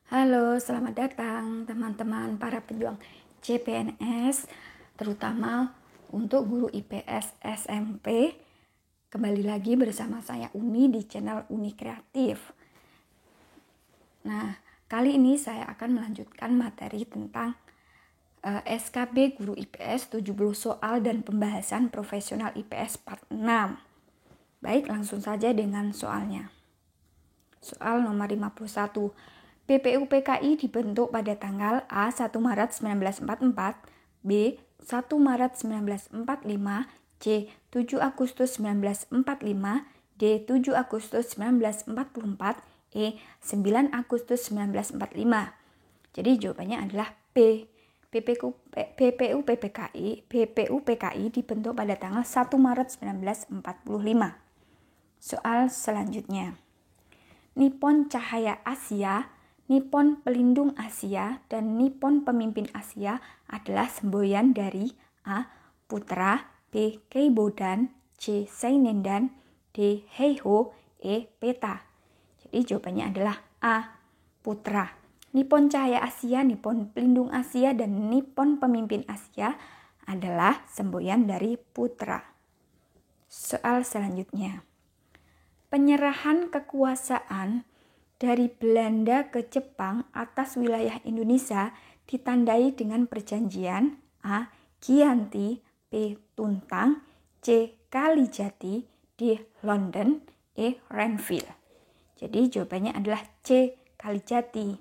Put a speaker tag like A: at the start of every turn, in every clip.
A: Halo, selamat datang teman-teman para pejuang CPNS, terutama untuk guru IPS SMP. Kembali lagi bersama saya Uni di channel Uni Kreatif. Nah, kali ini saya akan melanjutkan materi tentang SKB Guru IPS 70 soal dan pembahasan profesional IPS part 6. Baik, langsung saja dengan soalnya. Soal nomor 51. PPU PKI dibentuk pada tanggal A. 1 Maret 1944, B. 1 Maret 1945, C. 7 Agustus 1945, D. 7 Agustus 1944, E. 9 Agustus 1945. Jadi jawabannya adalah B. PPU PKI dibentuk pada tanggal 1 Maret 1945. Soal selanjutnya. Nippon Cahaya Asia, Nippon Pelindung Asia, dan Nippon Pemimpin Asia adalah semboyan dari A. Putra, B. Keibodan, C. Seinendan, D. Heiho, E. Peta. Jadi jawabannya adalah A. Putra. Nippon Cahaya Asia, Nippon Pelindung Asia, dan Nippon Pemimpin Asia adalah semboyan dari putra. Soal selanjutnya. Penyerahan kekuasaan dari Belanda ke Jepang atas wilayah Indonesia ditandai dengan perjanjian A. Giyanti, B. Tuntang, C. Kalijati, D. London, E. Renville. Jadi jawabannya adalah C. Kalijati.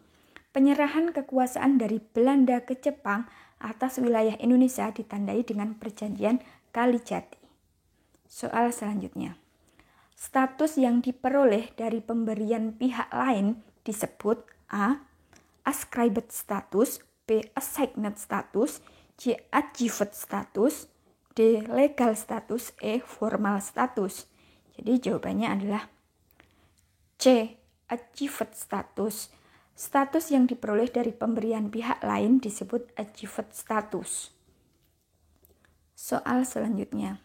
A: Penyerahan kekuasaan dari Belanda ke Jepang atas wilayah Indonesia ditandai dengan perjanjian Kalijati. Soal selanjutnya. Status yang diperoleh dari pemberian pihak lain disebut A. Ascribed status, B. Assigned status, C. Achieved status, D. Legal status, E. Formal status. Jadi jawabannya adalah C. Achieved status. Status yang diperoleh dari pemberian pihak lain disebut achieved status. Soal selanjutnya.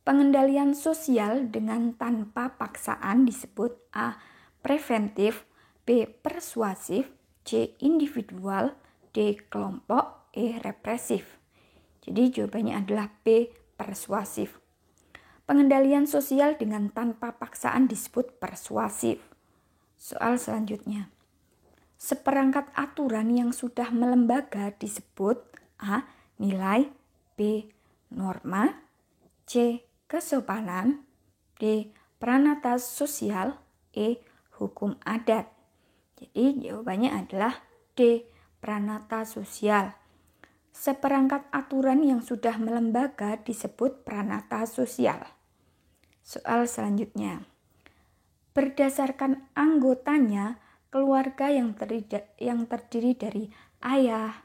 A: Pengendalian sosial dengan tanpa paksaan disebut A. Preventif, B. Persuasif, C. Individual, D. Kelompok, E. Represif. Jadi jawabannya adalah B. Persuasif. Pengendalian sosial dengan tanpa paksaan disebut persuasif. Soal selanjutnya. Seperangkat aturan yang sudah melembaga disebut A. Nilai, B. Norma, C. Kesopanan, D. Pranata sosial, E. Hukum adat. Jadi jawabannya adalah D. Pranata sosial. Seperangkat aturan yang sudah melembaga disebut pranata sosial. Soal selanjutnya. Berdasarkan anggotanya, keluarga yang terdiri dari ayah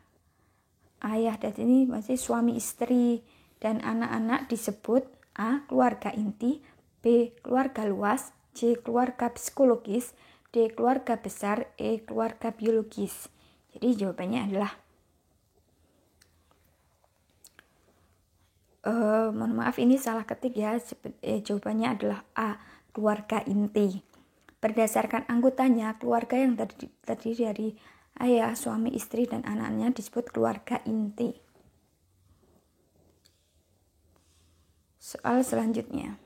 A: dan ini masih suami istri dan anak-anak disebut A. Keluarga inti, B. Keluarga luas, C. Keluarga psikologis, D. Keluarga besar, E. Keluarga biologis. Jadi jawabannya adalah mohon maaf ini salah ketik ya. Jawabannya adalah A. Keluarga inti. Berdasarkan anggotanya, keluarga yang terdiri dari ayah, suami, istri, dan anaknya disebut keluarga inti. Soal selanjutnya.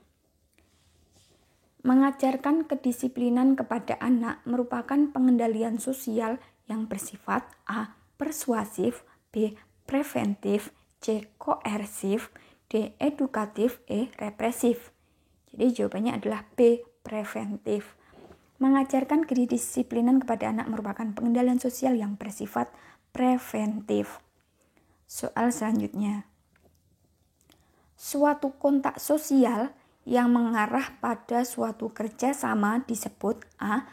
A: Mengajarkan kedisiplinan kepada anak merupakan pengendalian sosial yang bersifat A. Persuasif, B. Preventif, C. Koersif, D. Edukatif, E. Represif. Jadi jawabannya adalah B. Preventif. Mengajarkan kedisiplinan kepada anak merupakan pengendalian sosial yang bersifat preventif. Soal selanjutnya. Suatu kontak sosial yang mengarah pada suatu kerjasama disebut A.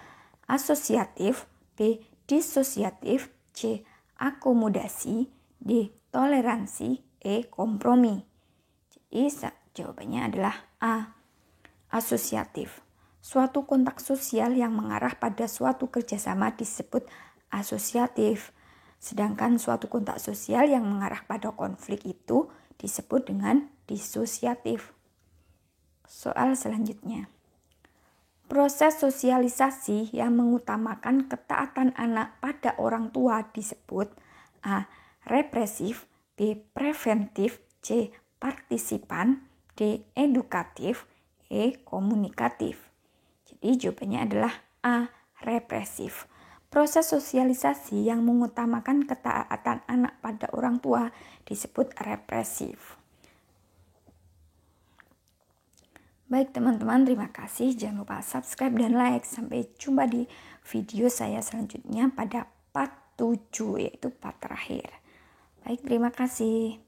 A: Asosiatif, B. Disosiatif, C. Akomodasi, D. Toleransi, E. Kompromi. Jadi jawabannya adalah A. Asosiatif. Suatu kontak sosial yang mengarah pada suatu kerjasama disebut asosiatif. Sedangkan suatu kontak sosial yang mengarah pada konflik itu disebut dengan disosiatif. Soal selanjutnya. Proses sosialisasi yang mengutamakan ketaatan anak pada orang tua disebut A. Represif, B. Preventif, C. Partisipan, D. Edukatif, E. Komunikatif. Jadi jawabannya adalah A. Represif. Proses sosialisasi yang mengutamakan ketaatan anak pada orang tua disebut represif. Baik teman-teman, terima kasih. Jangan lupa subscribe dan like. Sampai jumpa di video saya selanjutnya pada part 7, yaitu part terakhir. Baik, terima kasih.